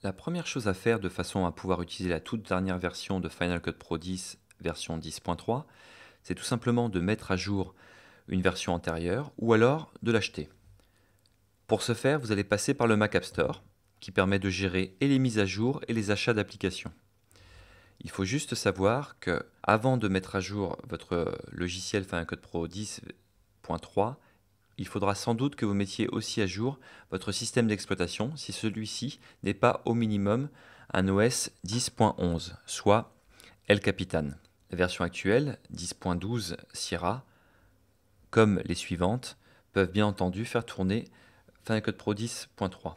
La première chose à faire de façon à pouvoir utiliser la toute dernière version de Final Cut Pro 10, version 10.3, c'est tout simplement de mettre à jour une version antérieure ou alors de l'acheter. Pour ce faire, vous allez passer par le Mac App Store qui permet de gérer et les mises à jour et les achats d'applications. Il faut juste savoir que avant de mettre à jour votre logiciel Final Cut Pro 10.3, il faudra sans doute que vous mettiez aussi à jour votre système d'exploitation si celui-ci n'est pas au minimum un OS 10.11, soit El Capitan. La version actuelle, 10.12 Sierra, comme les suivantes, peuvent bien entendu faire tourner Final Cut Pro 10.3.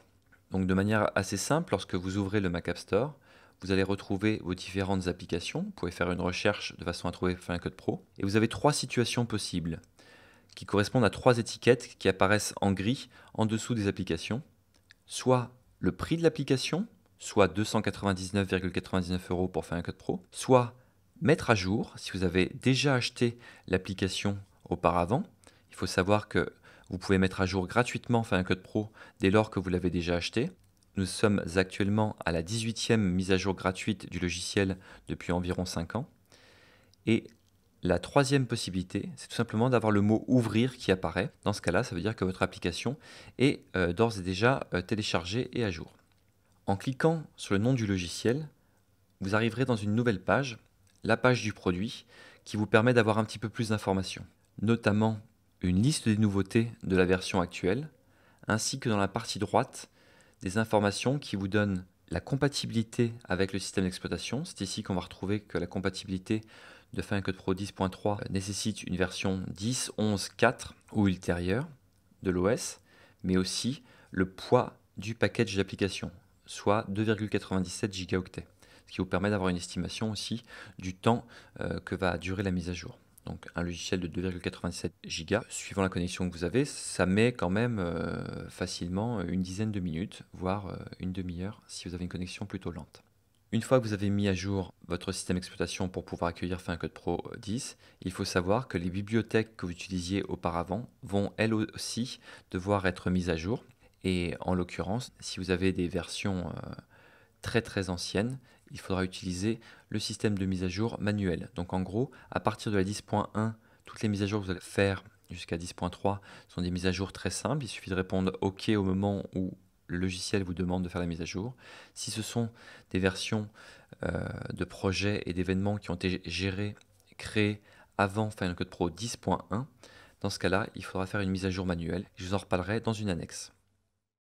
Donc de manière assez simple, lorsque vous ouvrez le Mac App Store, vous allez retrouver vos différentes applications. Vous pouvez faire une recherche de façon à trouver Final Cut Pro. Et vous avez trois situations possibles qui correspondent à trois étiquettes qui apparaissent en gris en dessous des applications. Soit le prix de l'application, soit 299,99 € pour Final Cut Pro, soit mettre à jour si vous avez déjà acheté l'application auparavant. Il faut savoir que vous pouvez mettre à jour gratuitement Final Cut Pro dès lors que vous l'avez déjà acheté. Nous sommes actuellement à la 18e mise à jour gratuite du logiciel depuis environ 5 ans. Et la troisième possibilité, c'est tout simplement d'avoir le mot ouvrir qui apparaît. Dans ce cas-là, ça veut dire que votre application est d'ores et déjà téléchargée et à jour. En cliquant sur le nom du logiciel, vous arriverez dans une nouvelle page, la page du produit, qui vous permet d'avoir un petit peu plus d'informations, notamment une liste des nouveautés de la version actuelle, ainsi que dans la partie droite, des informations qui vous donnent la compatibilité avec le système d'exploitation. C'est ici qu'on va retrouver que la compatibilité de Final Cut Pro 10.3 nécessite une version 10.11.4 ou ultérieure de l'OS, mais aussi le poids du package d'application, soit 2,97 Go, ce qui vous permet d'avoir une estimation aussi du temps que va durer la mise à jour. Donc un logiciel de 2,97 Go, suivant la connexion que vous avez, ça met quand même facilement une dizaine de minutes, voire une demi-heure si vous avez une connexion plutôt lente. Une fois que vous avez mis à jour votre système d'exploitation pour pouvoir accueillir Final Cut Pro 10, il faut savoir que les bibliothèques que vous utilisiez auparavant vont elles aussi devoir être mises à jour. Et en l'occurrence, si vous avez des versions très anciennes, il faudra utiliser le système de mise à jour manuel. Donc en gros, à partir de la 10.1, toutes les mises à jour que vous allez faire jusqu'à 10.3 sont des mises à jour très simples. Il suffit de répondre OK au moment où le logiciel vous demande de faire la mise à jour. Si ce sont des versions de projets et d'événements qui ont été gérés, créés avant Final Cut Pro 10.1, dans ce cas-là, il faudra faire une mise à jour manuelle. Je vous en reparlerai dans une annexe.